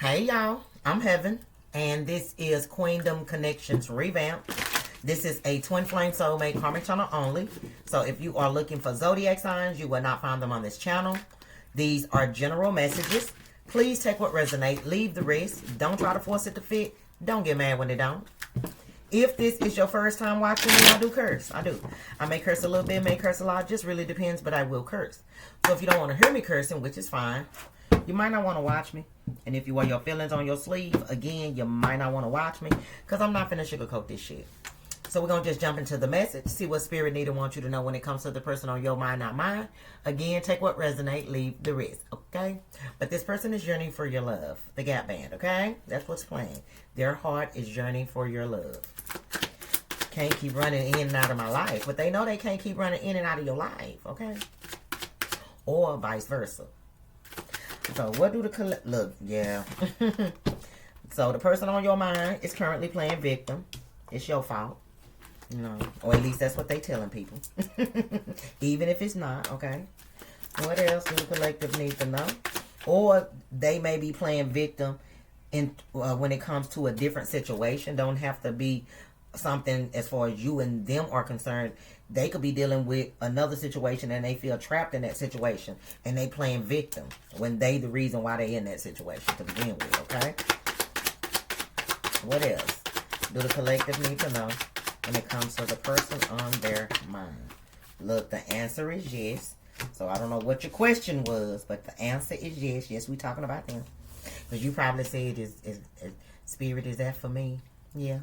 Hey y'all, I'm Heaven, and this is Queendom Connections Revamp. This is a twin flame soulmate karmic channel only. So if you are looking for zodiac signs, you will not find them on this channel. These are general messages. Please take what resonates, leave the rest. Don't try to force it to fit. Don't get mad when they don't. If this is your first time watching me, I do curse. I do. I may curse a little bit, may curse a lot. Just really depends, but I will curse. So if you don't want to hear me cursing, which is fine, you might not want to watch me. And if you wear your feelings on your sleeve, again, you might not want to watch me, because I'm not finna sugarcoat this shit. So we're going to just jump into the message, see what Spirit need and want you to know when it comes to the person on your mind, not mine. Again, take what resonate, leave the rest, okay? But this person is yearning for your love, the Gap Band, okay? That's what's playing. Their heart is yearning for your love. Can't keep running in and out of my life, but they know they can't keep running in and out of your life, okay? Or vice versa. So what do the look, yeah. So the person on your mind is currently playing victim. It's your fault. You know, or at least that's what they telling people. Even if it's not, okay? What else do the collective need to know? Or they may be playing victim in when it comes to a different situation. Don't have to be something as far as you and them are concerned. They could be dealing with another situation and they feel trapped in that situation, and they playing victim when they the reason why they in that situation to begin with, okay? What else do the collective need to know when it comes to the person on their mind? Look, the answer is yes. So I don't know what your question was, but the answer is yes. Yes, we talking about them. Because you probably said, is Spirit, is that for me? Yeah.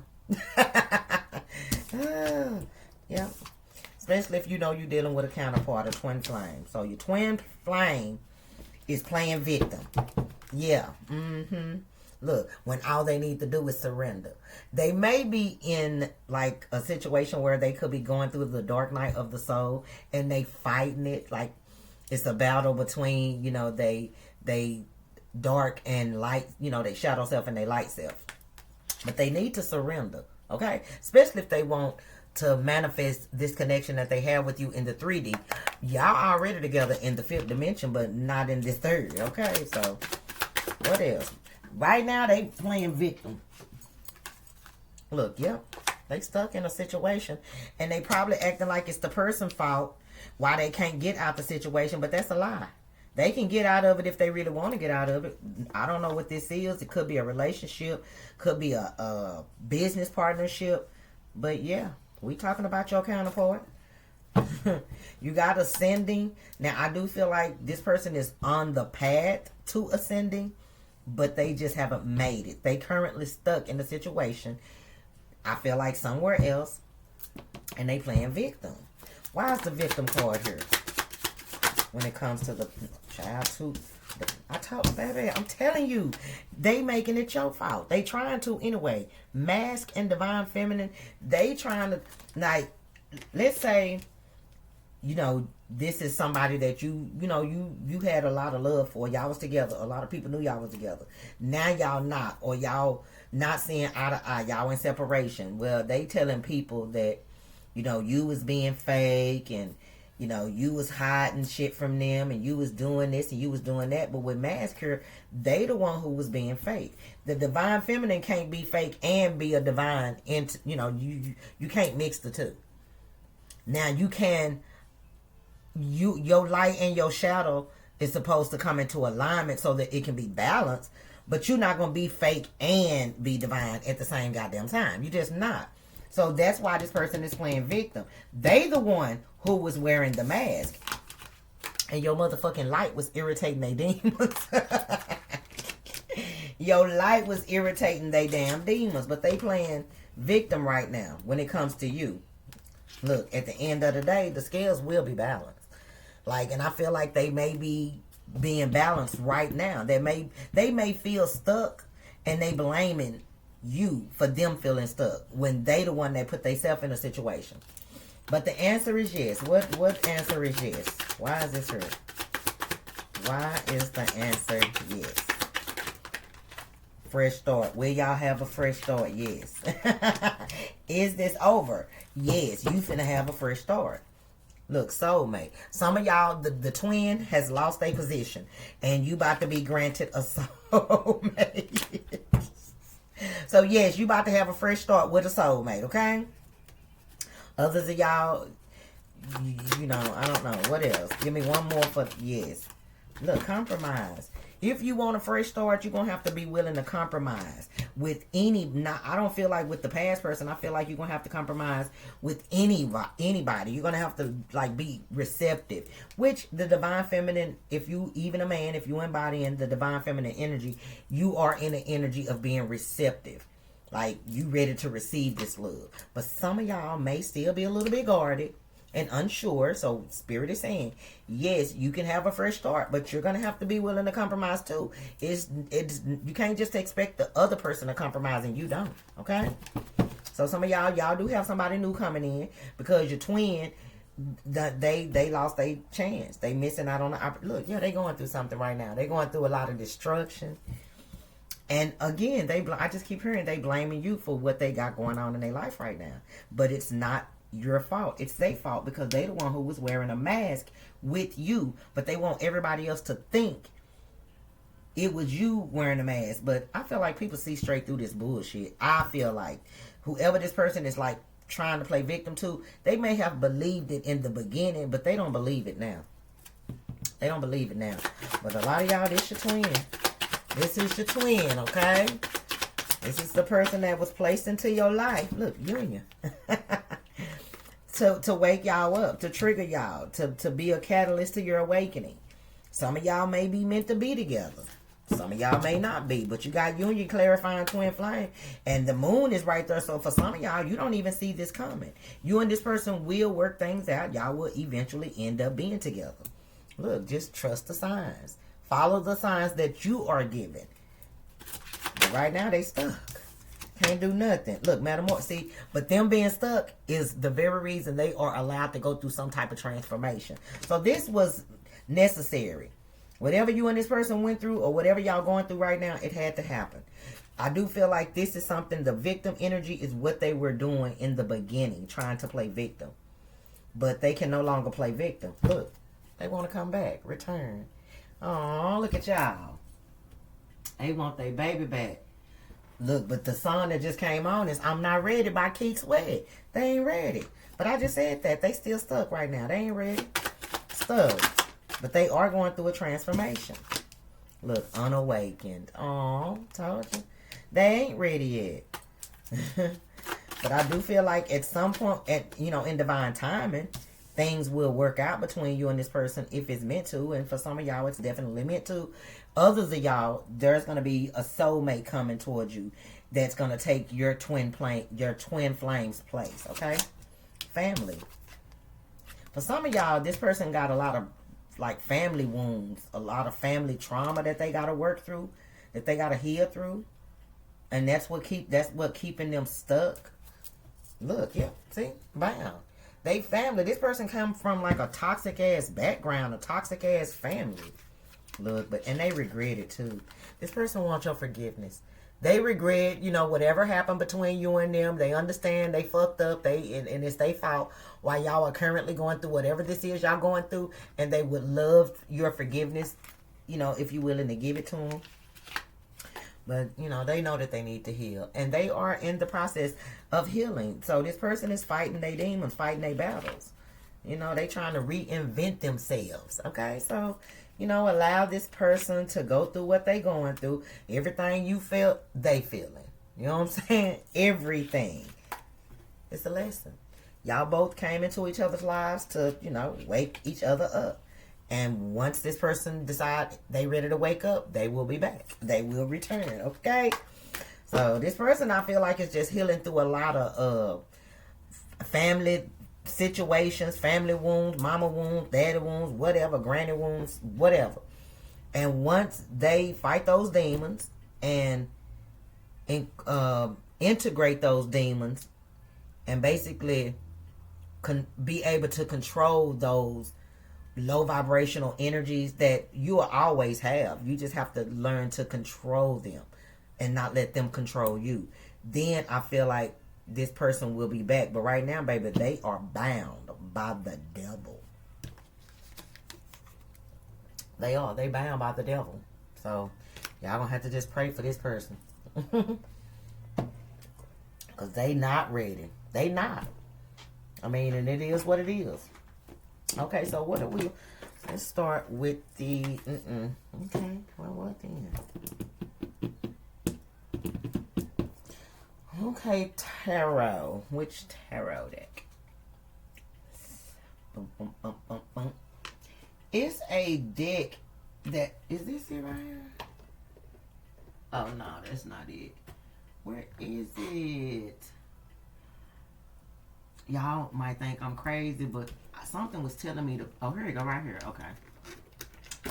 Yeah. Especially if you know you're dealing with a counterpart, a twin flame. So your twin flame is playing victim. Yeah. Look, when all they need to do is surrender. They may be in like a situation where they could be going through the dark night of the soul and they fighting it like it's a battle between, you know, they dark and light, you know, they shadow self and they light self. But they need to surrender, okay? Especially if they want to manifest this connection that they have with you in the 3D. Y'all already together in the 5th dimension, but not in this 3rd, okay? So, what else? Right now, they playing victim. Look, yep. They stuck in a situation, and they probably acting like it's the person's fault why they can't get out the situation, but that's a lie. They can get out of it if they really want to get out of it. I don't know what this is. It could be a relationship, could be a business partnership, but yeah, we talking about your counterpart. You got ascending. Now, I do feel like this person is on the path to ascending, but they just haven't made it. They currently stuck in the situation, I feel like somewhere else, and they playing victim. Why is the victim card here? When it comes to the child too. I talk, baby, I'm telling you, they making it your fault. They trying to anyway. Mask and divine feminine, they trying to, like, let's say, you know, this is somebody that you had a lot of love for. Y'all was together. A lot of people knew y'all was together. Now y'all not, or y'all not seeing eye to eye. Y'all in separation. Well, they telling people that, you know, you was being fake, and you know, you was hiding shit from them, and you was doing this and you was doing that. But with mask here, they the one who was being fake. The divine feminine can't be fake and be a divine. You know, you can't mix the two. Now you can. Your light and your shadow is supposed to come into alignment so that it can be balanced. But you're not gonna be fake and be divine at the same goddamn time. You just not. So that's why this person is playing victim. They the one who was wearing the mask. And your motherfucking light was irritating they demons. Your light was irritating they damn demons. But they playing victim right now when it comes to you. Look, at the end of the day, the scales will be balanced. Like, and I feel like they may be being balanced right now. They may feel stuck, and they blaming you for them feeling stuck when they the one that put themselves in a situation. But the answer is yes. What answer is yes? Why is this here? Why is the answer yes? Fresh start. Will y'all have a fresh start? Yes. Is this over? Yes. You finna have a fresh start. Look, soulmate. Some of y'all, the twin has lost their position, and you about to be granted a soulmate. So yes, you about to have a fresh start with a soulmate, okay? Others of y'all, you know, I don't know. What else? Give me one more for, yes. Look, compromise. If you want a fresh start, you're going to have to be willing to compromise with I don't feel like with the past person. I feel like you're going to have to compromise with anybody. You're going to have to, like, be receptive. Which the divine feminine, if you, even a man, if you embody in the divine feminine energy, you are in the energy of being receptive. Like, you ready to receive this love. But some of y'all may still be a little bit guarded and unsure. So Spirit is saying, yes, you can have a fresh start, but you're going to have to be willing to compromise too. It's you can't just expect the other person to compromise and you don't. Okay? So some of y'all do have somebody new coming in, because your twin, they lost their chance. They missing out on the look. Yeah, they going through something right now. They going through a lot of destruction. And again, I just keep hearing they blaming you for what they got going on in their life right now. But it's not your fault. It's their fault, because they the one who was wearing a mask with you, but they want everybody else to think it was you wearing a mask. But I feel like people see straight through this bullshit. I feel like whoever this person is, like, trying to play victim to, they may have believed it in the beginning, but they don't believe it now. They don't believe it now. But a lot of y'all, this your twin. This is your twin, okay? This is the person that was placed into your life. Look, union. To wake y'all up, to trigger y'all, to be a catalyst to your awakening. Some of y'all may be meant to be together. Some of y'all may not be, but you got union, clarifying, twin flame, and the moon is right there. So for some of y'all, you don't even see this coming. You and this person will work things out. Y'all will eventually end up being together. Look, just trust the signs. Follow the signs that you are given. But right now, they stuck. Can't do nothing. Look, see, but them being stuck is the very reason they are allowed to go through some type of transformation. So this was necessary. Whatever you and this person went through, or whatever y'all going through right now, it had to happen. I do feel like this is something, the victim energy is what they were doing in the beginning, trying to play victim. But they can no longer play victim. Look, they want to come back, return. Oh, look at y'all. They want their baby back. Look, but the song that just came on is I'm Not Ready by Keith Sweat. They ain't ready. But I just said that. They still stuck right now. They ain't ready. Stuck. But they are going through a transformation. Look, unawakened. Oh, told you. They ain't ready yet. But I do feel like at some point, in divine timing, things will work out between you and this person if it's meant to. And for some of y'all, it's definitely meant to. Others of y'all, there's going to be a soulmate coming towards you that's going to take your twin flame's place, okay? Family. For some of y'all, this person got a lot of, like, family wounds, a lot of family trauma that they got to work through, that they got to heal through. And that's what keeping them stuck. Look, yeah, see? Bam. They family. This person come from, like, a toxic ass background, a toxic ass family. Look, and they regret it too. This person wants your forgiveness. They regret, whatever happened between you and them. They understand they fucked up. And it's their fault while y'all are currently going through whatever this is y'all going through. And they would love your forgiveness, if you're willing to give it to them. But, they know that they need to heal. And they are in the process of healing. So this person is fighting their demons, fighting their battles. They trying to reinvent themselves. Okay, so, allow this person to go through what they going through. Everything you felt, they feeling. You know what I'm saying? Everything. It's a lesson. Y'all both came into each other's lives to, wake each other up. And once this person decide they ready to wake up, they will be back. They will return, okay? So this person, I feel like, is just healing through a lot of family situations, family wounds, mama wounds, daddy wounds, whatever, granny wounds, whatever. And once they fight those demons and integrate those demons and basically be able to control those low vibrational energies that you will always have. You just have to learn to control them and not let them control you. Then I feel like this person will be back. But right now, baby, they are bound by the devil. They are. They bound by the devil. So, y'all gonna have to just pray for this person. Because they not ready. They not. I mean, and it is what it is. Okay, so what are we... Let's start with the... Okay, well, what then? Okay, tarot. Which tarot deck? It's a deck that... Is this it right here? Oh, no, that's not it. Where is it? Y'all might think I'm crazy, but something was telling me to... Oh, here you go, right here. Okay.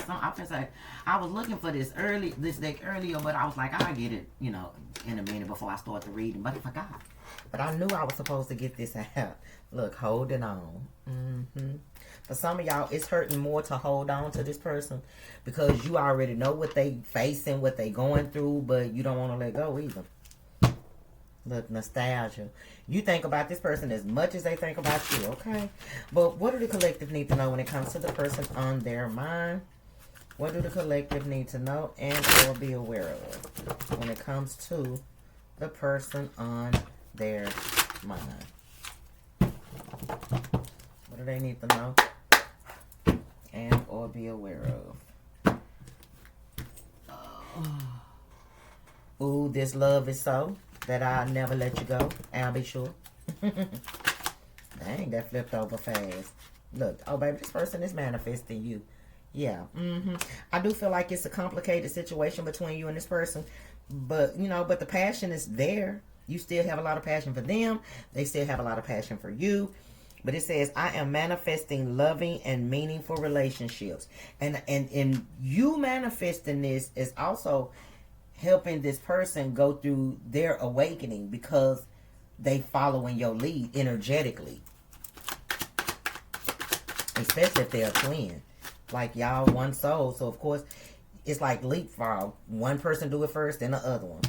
So I was like, I was looking for this deck earlier, but I was like, I'll get it, you know, in a minute before I start the reading. But I forgot. But I knew I was supposed to get this out. Look, holding on. For some of y'all, it's hurting more to hold on to this person because you already know what they facing, what they going through, but you don't want to let go either. Look, nostalgia. You think about this person as much as they think about you, okay? But what do the collective need to know when it comes to the person on their mind? What do the collective need to know and or be aware of when it comes to the person on their mind? What do they need to know and or be aware of? Ooh, this love is so that I'll never let you go. I'll be sure. Dang, that flipped over fast. Look, oh baby, this person is manifesting you. Yeah. I do feel like it's a complicated situation between you and this person. But, you know, but the passion is there. You still have a lot of passion for them. They still have a lot of passion for you. But it says, I am manifesting loving and meaningful relationships. And you manifesting this is also helping this person go through their awakening because they following your lead energetically. Especially if they're a twin. Like y'all one soul. So of course, it's like leapfrog. One person do it first, then the other one.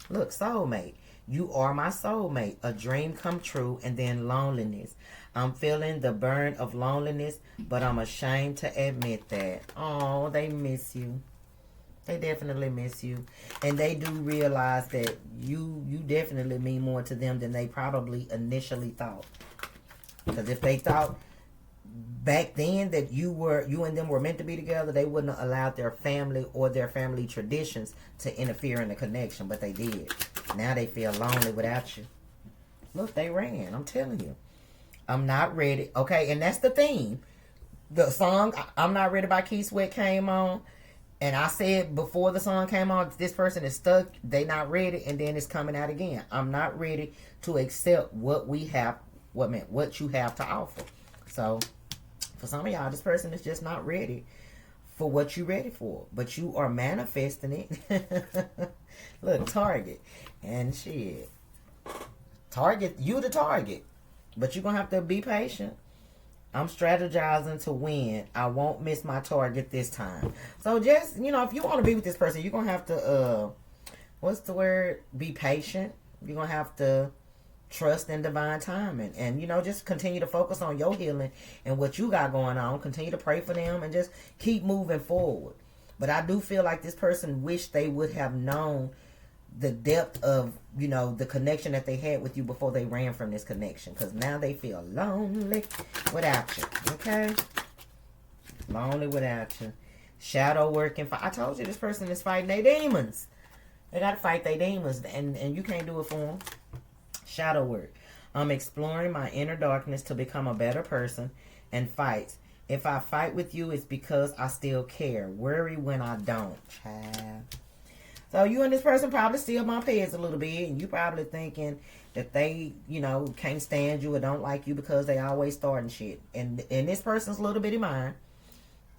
Look, soulmate. You are my soulmate. A dream come true, and then loneliness. I'm feeling the burn of loneliness, but I'm ashamed to admit that. Oh, they miss you. They definitely miss you. And they do realize that you definitely mean more to them than they probably initially thought. Because if they thought back then that you and them were meant to be together, they wouldn't have allowed their family or their family traditions to interfere in the connection. But they did. Now they feel lonely without you. Look, they ran. I'm telling you. I'm not ready. Okay, and that's the theme. The song, I'm Not Ready by Keith Sweat came on. And I said before the song came on, this person is stuck. They not ready. And then it's coming out again. I'm not ready to accept what we have, what you have to offer. So, for some of y'all, this person is just not ready for what you're ready for. But you are manifesting it. Look, target. And shit. Target, you the target. But you're going to have to be patient. I'm strategizing to win. I won't miss my target this time. So just, you know, if you want to be with this person, you're going to have to, what's the word? Be patient. You're going to have to trust in divine timing. And, you know, just continue to focus on your healing and what you got going on. Continue to pray for them and just keep moving forward. But I do feel like this person wished they would have known the depth of, you know, the connection that they had with you before they ran from this connection. Because now they feel lonely without you. Okay? Lonely without you. Shadow working. I told you this person is fighting their demons. They got to fight their demons. And you can't do it for them. Shadow work. I'm exploring my inner darkness to become a better person and fights. If I fight with you, it's because I still care. Worry when I don't, child. So you and this person probably still bump heads a little bit. And you probably thinking that they, you know, can't stand you or don't like you because they always starting shit. And in this person's little bitty mind,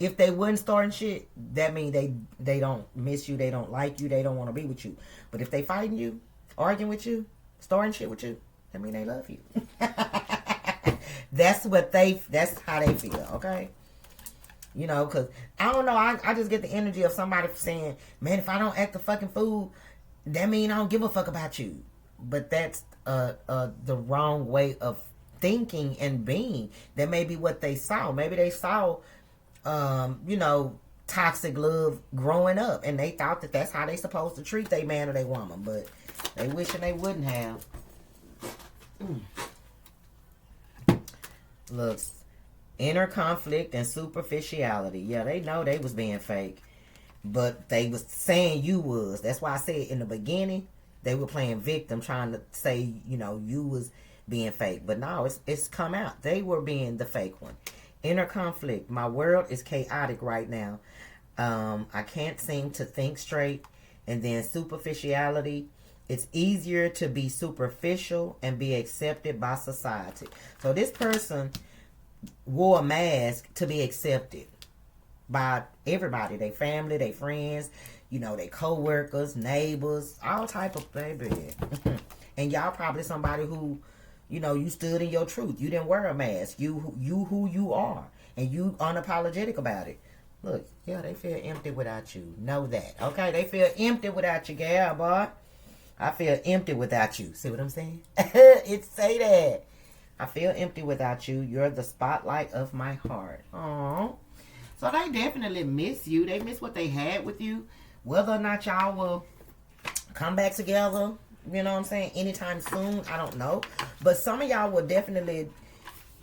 if they wasn't starting shit, that means they don't miss you. They don't like you. They don't want to be with you. But if they fighting you, arguing with you, starting shit with you, that means they love you. That's how they feel, okay? You know, because, I don't know, I just get the energy of somebody saying, man, if I don't act the fucking fool, that means I don't give a fuck about you. but that's the wrong way of thinking and being. That may be what they saw. Maybe they saw, you know, toxic love growing up, and they thought that that's how they supposed to treat their man or their woman, but they wishing they wouldn't have. Looks, inner conflict and superficiality. Yeah, they know they was being fake, but they was saying you was. That's why I said in the beginning they were playing victim, trying to say, you know, you was being fake. But now it's come out. They were being the fake one. Inner conflict. My world is chaotic right now. I can't seem to think straight. And then superficiality. It's easier to be superficial and be accepted by society. So this person wore a mask to be accepted by everybody. Their family, their friends, you know, their co-workers, neighbors, all type of baby. And y'all probably somebody who, you know, you stood in your truth. You didn't wear a mask. You who you are. And you unapologetic about it. Look, yeah, they feel empty without you. Know that. Okay, they feel empty without you, gal, boy. I feel empty without you. See what I'm saying? It say that. I feel empty without you. You're the spotlight of my heart. Aww. So they definitely miss you. They miss what they had with you. Whether or not y'all will come back together, you know what I'm saying, anytime soon, I don't know. But some of y'all will definitely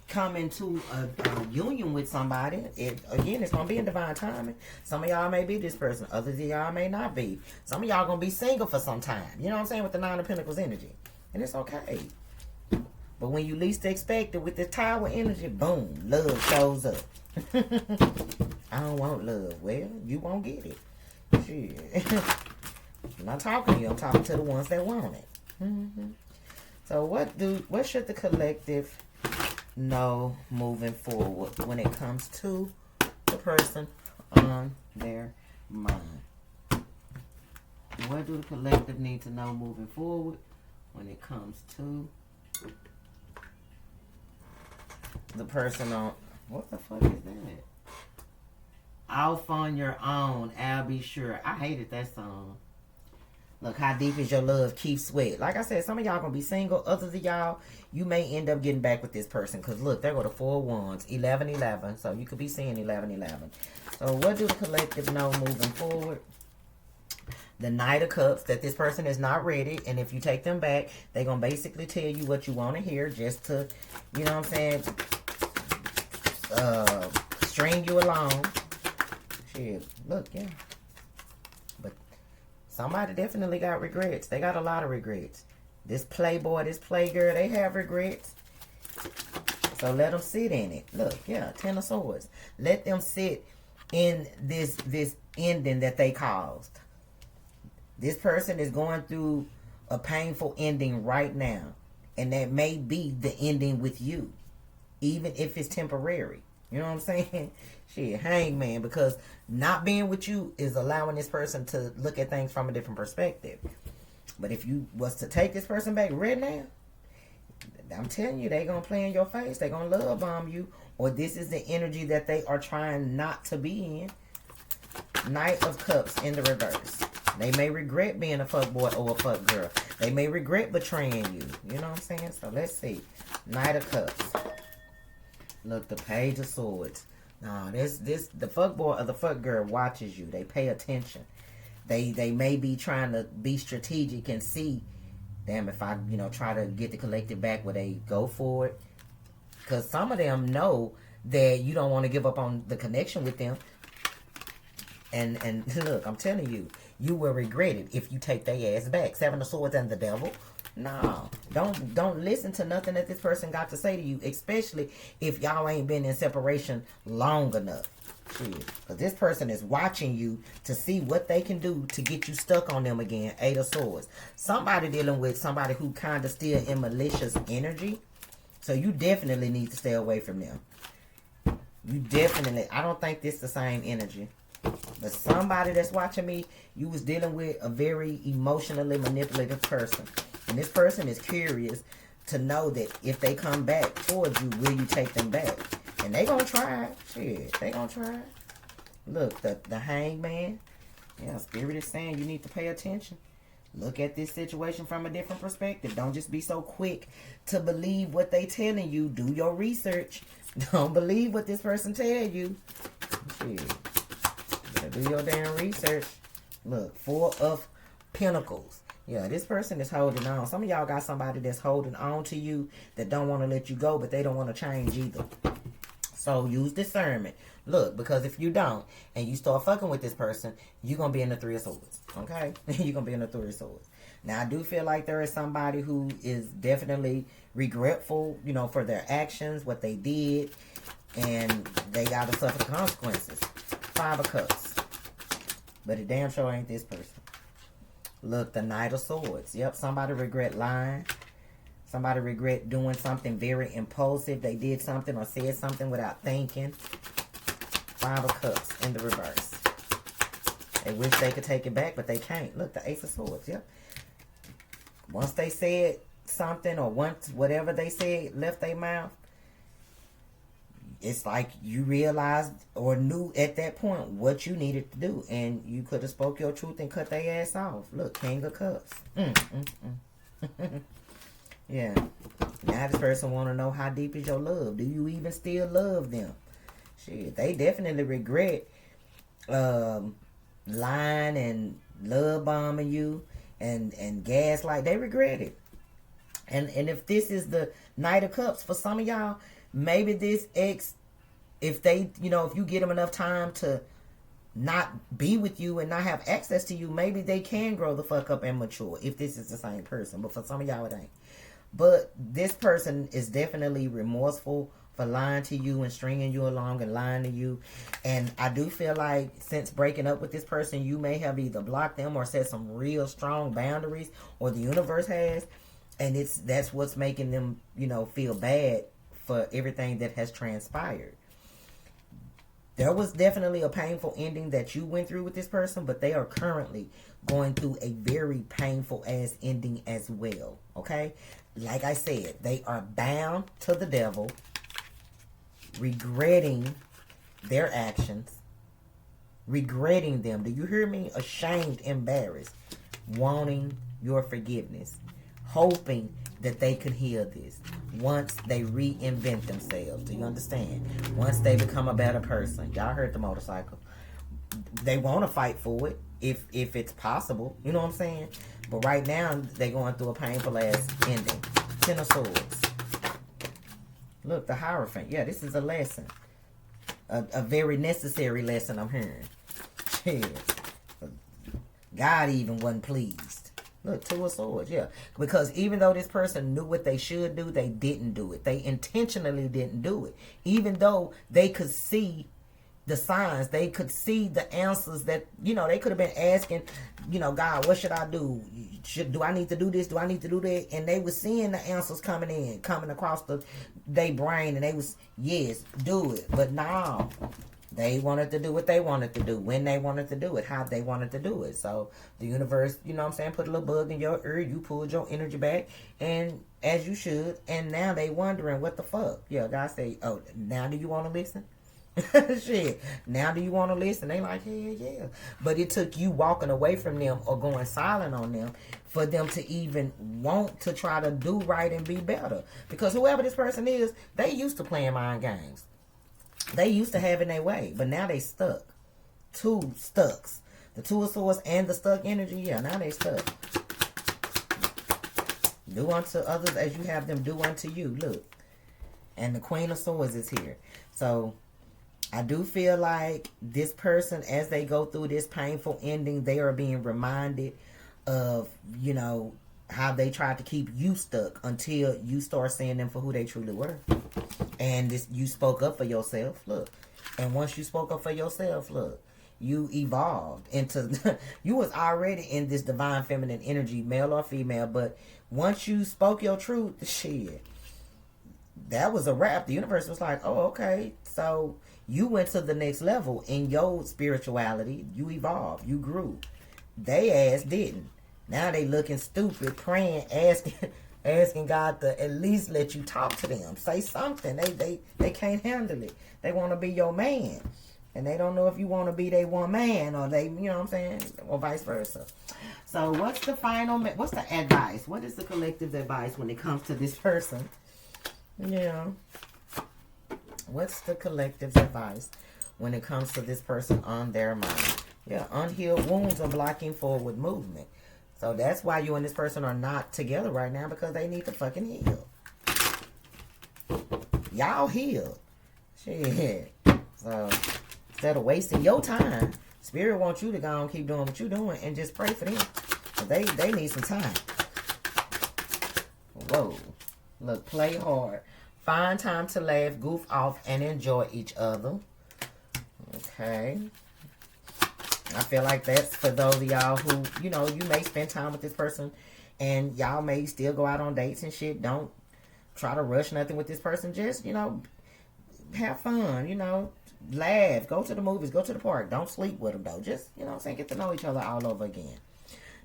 come into a union with somebody. Again, it's going to be in divine timing. Some of y'all may be this person. Others of y'all may not be. Some of y'all going to be single for some time. You know what I'm saying? With the Nine of Pentacles energy. And it's okay. But when you least expect it, with the Tower energy, boom, love shows up. I don't want love. Well, you won't get it. Shit. I'm not talking to you. I'm talking to the ones that want it. So what should the collective know moving forward when it comes to the person on their mind? What do the collective need to know moving forward when it comes to the person on... What the fuck is that? Off on Your Own, I'll Be Sure. I hated that song. Look, how deep is your love? Keep sweat. Like I said, some of y'all gonna be single. Others of y'all, you may end up getting back with this person. Because look, there go the 4 wands. 11-11. So you could be seeing 11-11. So what do the collective know moving forward? The Knight of Cups, that this person is not ready. And if you take them back, they're gonna basically tell you what you want to hear. Just to, you know what I'm saying, string you along. Shit, look, yeah. But somebody definitely got regrets. They got a lot of regrets. This playboy, this playgirl, they have regrets. So let them sit in it. Look, yeah, 10 of Swords. Let them sit in this ending that they caused. This person is going through a painful ending right now. And that may be the ending with you. Even if it's temporary. You know what I'm saying? Shit, hangman. Because not being with you is allowing this person to look at things from a different perspective. But if you was to take this person back right now, I'm telling you, they going to play in your face. They going to love bomb you. Or this is the energy that they are trying not to be in. Knight of Cups in the reverse. They may regret being a fuckboy or a fuck girl. They may regret betraying you. You know what I'm saying? So let's see. Knight of Cups. Look, the Page of Swords. No, the fuckboy or the fuck girl watches you. They pay attention. They may be trying to be strategic and see, damn, if I, try to get the collective back, will they go for it? Because some of them know that you don't want to give up on the connection with them. And look, I'm telling you, you will regret it if you take their ass back. 7 of Swords and the Devil. No, don't listen to nothing that this person got to say to you, especially if y'all ain't been in separation long enough. Shit. Because this person is watching you to see what they can do to get you stuck on them again. 8 of Swords. Somebody dealing with somebody who kind of still in malicious energy. So you definitely need to stay away from them. You definitely, I don't think this is the same energy. But somebody that's watching me, you was dealing with a very emotionally manipulative person. And this person is curious to know that if they come back towards you, will you take them back? And they gonna try. Shit, they gonna try. Look, the Hangman. Yeah, Spirit is saying you need to pay attention. Look at this situation from a different perspective. Don't just be so quick to believe what they telling you. Do your research. Don't believe what this person tell you. Shit. Do your damn research. Look, 4 of Pentacles. Yeah, this person is holding on. Some of y'all got somebody that's holding on to you that don't want to let you go, but they don't want to change either. So use discernment. Look, because if you don't, and you start fucking with this person, you're going to be in the 3 of Swords. Okay? You're going to be in the 3 of Swords. Now, I do feel like there is somebody who is definitely regretful, you know, for their actions, what they did, and they got to suffer the consequences. 5 of Cups. But it damn sure ain't this person. Look, the Knight of Swords. Yep, somebody regret lying. Somebody regret doing something very impulsive. They did something or said something without thinking. 5 of Cups in the reverse. They wish they could take it back, but they can't. Look, the Ace of Swords. Yep. Once they said something or once whatever they said left their mouth, it's like you realized or knew at that point what you needed to do. And you could have spoke your truth and cut their ass off. Look, King of Cups. Yeah. Now this person want to know, how deep is your love? Do you even still love them? Shit, they definitely regret lying and love bombing you and gaslight. They regret it. And if this is the Knight of Cups, for some of y'all, maybe this ex, if they, you know, if you get them enough time to not be with you and not have access to you, maybe they can grow the fuck up and mature if this is the same person. But for some of y'all, it ain't. But this person is definitely remorseful for lying to you and stringing you along and lying to you. And I do feel like since breaking up with this person, you may have either blocked them or set some real strong boundaries, or the universe has. And that's what's making them, you know, feel bad for everything that has transpired. There was definitely a painful ending that you went through with this person, but they are currently going through a very painful ass ending as well. Okay? Like I said, they are bound to the devil, regretting their actions, regretting them. Do you hear me? Ashamed, embarrassed, wanting your forgiveness, hoping that they could heal this once they reinvent themselves. Do you understand? Once they become a better person. Y'all heard the motorcycle. They want to fight for it if it's possible. You know what I'm saying? But right now, they're going through a painful ass ending. 10 of Swords. Look, the Hierophant. Yeah, this is a lesson. A very necessary lesson I'm hearing. Cheers. God even wasn't pleased. Look, 2 of Swords, yeah. Because even though this person knew what they should do, they didn't do it. They intentionally didn't do it. Even though they could see the signs, they could see the answers that, you know, they could have been asking, you know, God, what should I do? Do I need to do this? Do I need to do that? And they were seeing the answers coming across their brain, and they was, yes, do it. But no, they wanted to do what they wanted to do, when they wanted to do it, how they wanted to do it. So the universe, you know what I'm saying, put a little bug in your ear, you pulled your energy back, and as you should, and now they wondering what the fuck. Yeah, God say, oh, now do you want to listen? Shit, now do you want to listen? They like, hell yeah. But it took you walking away from them or going silent on them for them to even want to try to do right and be better. Because whoever this person is, they used to playing mind games. They used to having their way, but now they stuck. 2 stucks. The 2 of Swords and the stuck energy, yeah, now they stuck. Do unto others as you have them do unto you. Look. And the Queen of Swords is here. So I do feel like this person, as they go through this painful ending, they are being reminded of, you know, how they tried to keep you stuck until you start seeing them for who they truly were. And this, you spoke up for yourself, look. And once you spoke up for yourself, look, you evolved into, you was already in this divine feminine energy, male or female, but once you spoke your truth, shit, that was a wrap. The universe was like, oh, okay, so you went to the next level in your spirituality. You evolved. You grew. They ass didn't. Now they looking stupid, praying, asking God to at least let you talk to them. Say something. They can't handle it. They want to be your man. And they don't know if you want to be their one man or they, you know what I'm saying? Or vice versa. So what's the what's the advice? What is the collective advice when it comes to this person? Yeah. What's the collective's advice when it comes to this person on their mind? Yeah, unhealed wounds are blocking forward movement. So that's why you and this person are not together right now, because they need to fucking heal. Y'all healed. Shit. So instead of wasting your time, Spirit wants you to go and keep doing what you're doing and just pray for them. They need some time. Whoa. Look, play hard. Find time to laugh, goof off, and enjoy each other. Okay. I feel like that's for those of y'all who, you know, you may spend time with this person and y'all may still go out on dates and shit. Don't try to rush nothing with this person. Just, you know, have fun, you know, laugh, go to the movies, go to the park. Don't sleep with them, though. Just, you know what I'm saying, get to know each other all over again.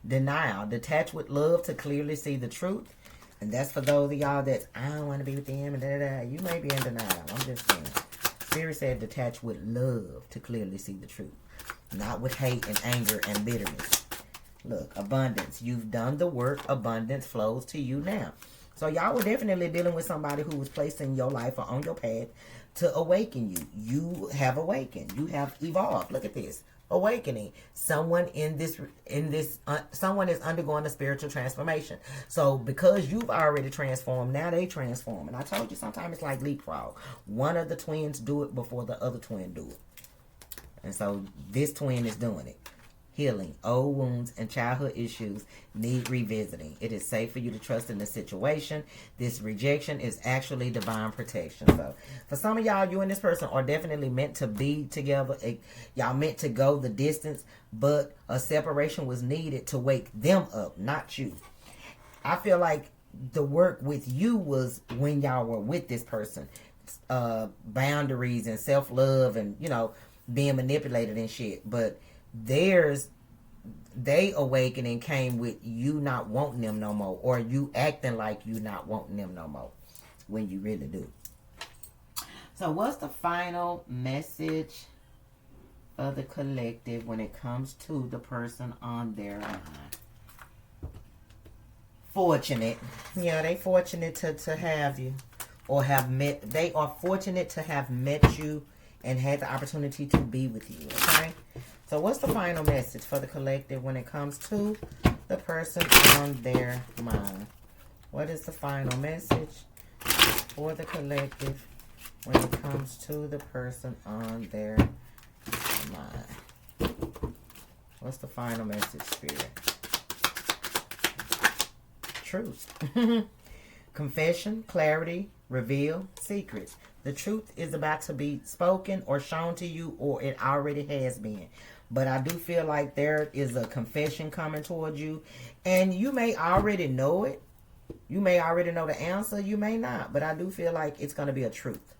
Denial. Detach with love to clearly see the truth. And that's for those of y'all that's, I don't want to be with them, and da-da-da. You may be in denial. I'm just saying. Spirit said detach with love to clearly see the truth. Not with hate and anger and bitterness. Look, abundance. You've done the work. Abundance flows to you now. So y'all were definitely dealing with somebody who was placed in your life or on your path to awaken you. You have awakened. You have evolved. Look at this. Awakening. Someone someone is undergoing a spiritual transformation. So because you've already transformed, now they transform. And I told you sometimes it's like leapfrog. One of the twins do it before the other twin do it. And so this twin is doing it. Healing. Old wounds and childhood issues need revisiting. It is safe for you to trust in the situation. This rejection is actually divine protection. So for some of y'all, you and this person are definitely meant to be together. Y'all meant to go the distance, but a separation was needed to wake them up, not you. I feel like the work with you was when y'all were with this person. Boundaries and self-love and, you know, being manipulated and shit. But they awakening came with you not wanting them no more, or you acting like you not wanting them no more when you really do. So what's the final message for the collective when it comes to the person on their mind? Fortunate. Yeah, they fortunate to have you, or have met. They are fortunate to have met you and had the opportunity to be with you. Okay. So what's the final message for the collective when it comes to the person on their mind? What is the final message for the collective when it comes to the person on their mind? What's the final message, Spirit? Truth. Confession, clarity, reveal, secrets. The truth is about to be spoken or shown to you, or it already has been. But I do feel like there is a confession coming towards you. And you may already know it. You may already know the answer. You may not. But I do feel like it's going to be a truth.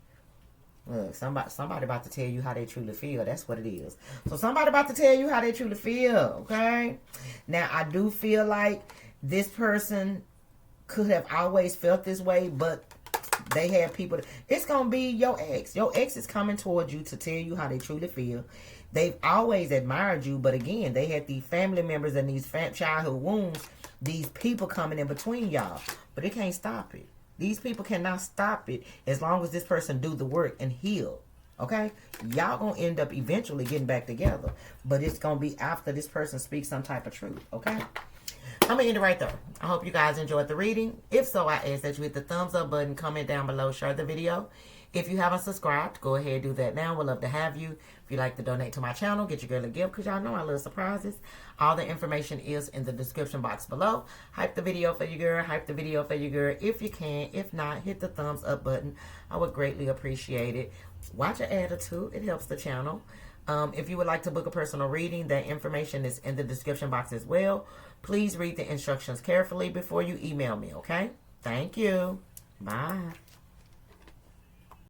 Look, somebody about to tell you how they truly feel. That's what it is. So somebody about to tell you how they truly feel. Okay? Now, I do feel like this person could have always felt this way, but they have people. It's going to be your ex. Your ex is coming towards you to tell you how they truly feel. They've always admired you, but again, they had these family members and these childhood wounds, these people coming in between y'all. But it can't stop it. These people cannot stop it as long as this person do the work and heal. Okay? Y'all going to end up eventually getting back together. But it's going to be after this person speaks some type of truth. Okay? I'm going to end it right there. I hope you guys enjoyed the reading. If so, I ask that you hit the thumbs up button, comment down below, share the video. If you haven't subscribed, go ahead and do that now. We'd love to have you. If you'd like to donate to my channel, get your girl a gift, because y'all know I love surprises. All the information is in the description box below. Hype the video for your girl. Hype the video for your girl if you can. If not, hit the thumbs up button. I would greatly appreciate it. Watch your attitude. It helps the channel. If you would like to book a personal reading, that information is in the description box as well. Please read the instructions carefully before you email me, okay? Thank you. Bye.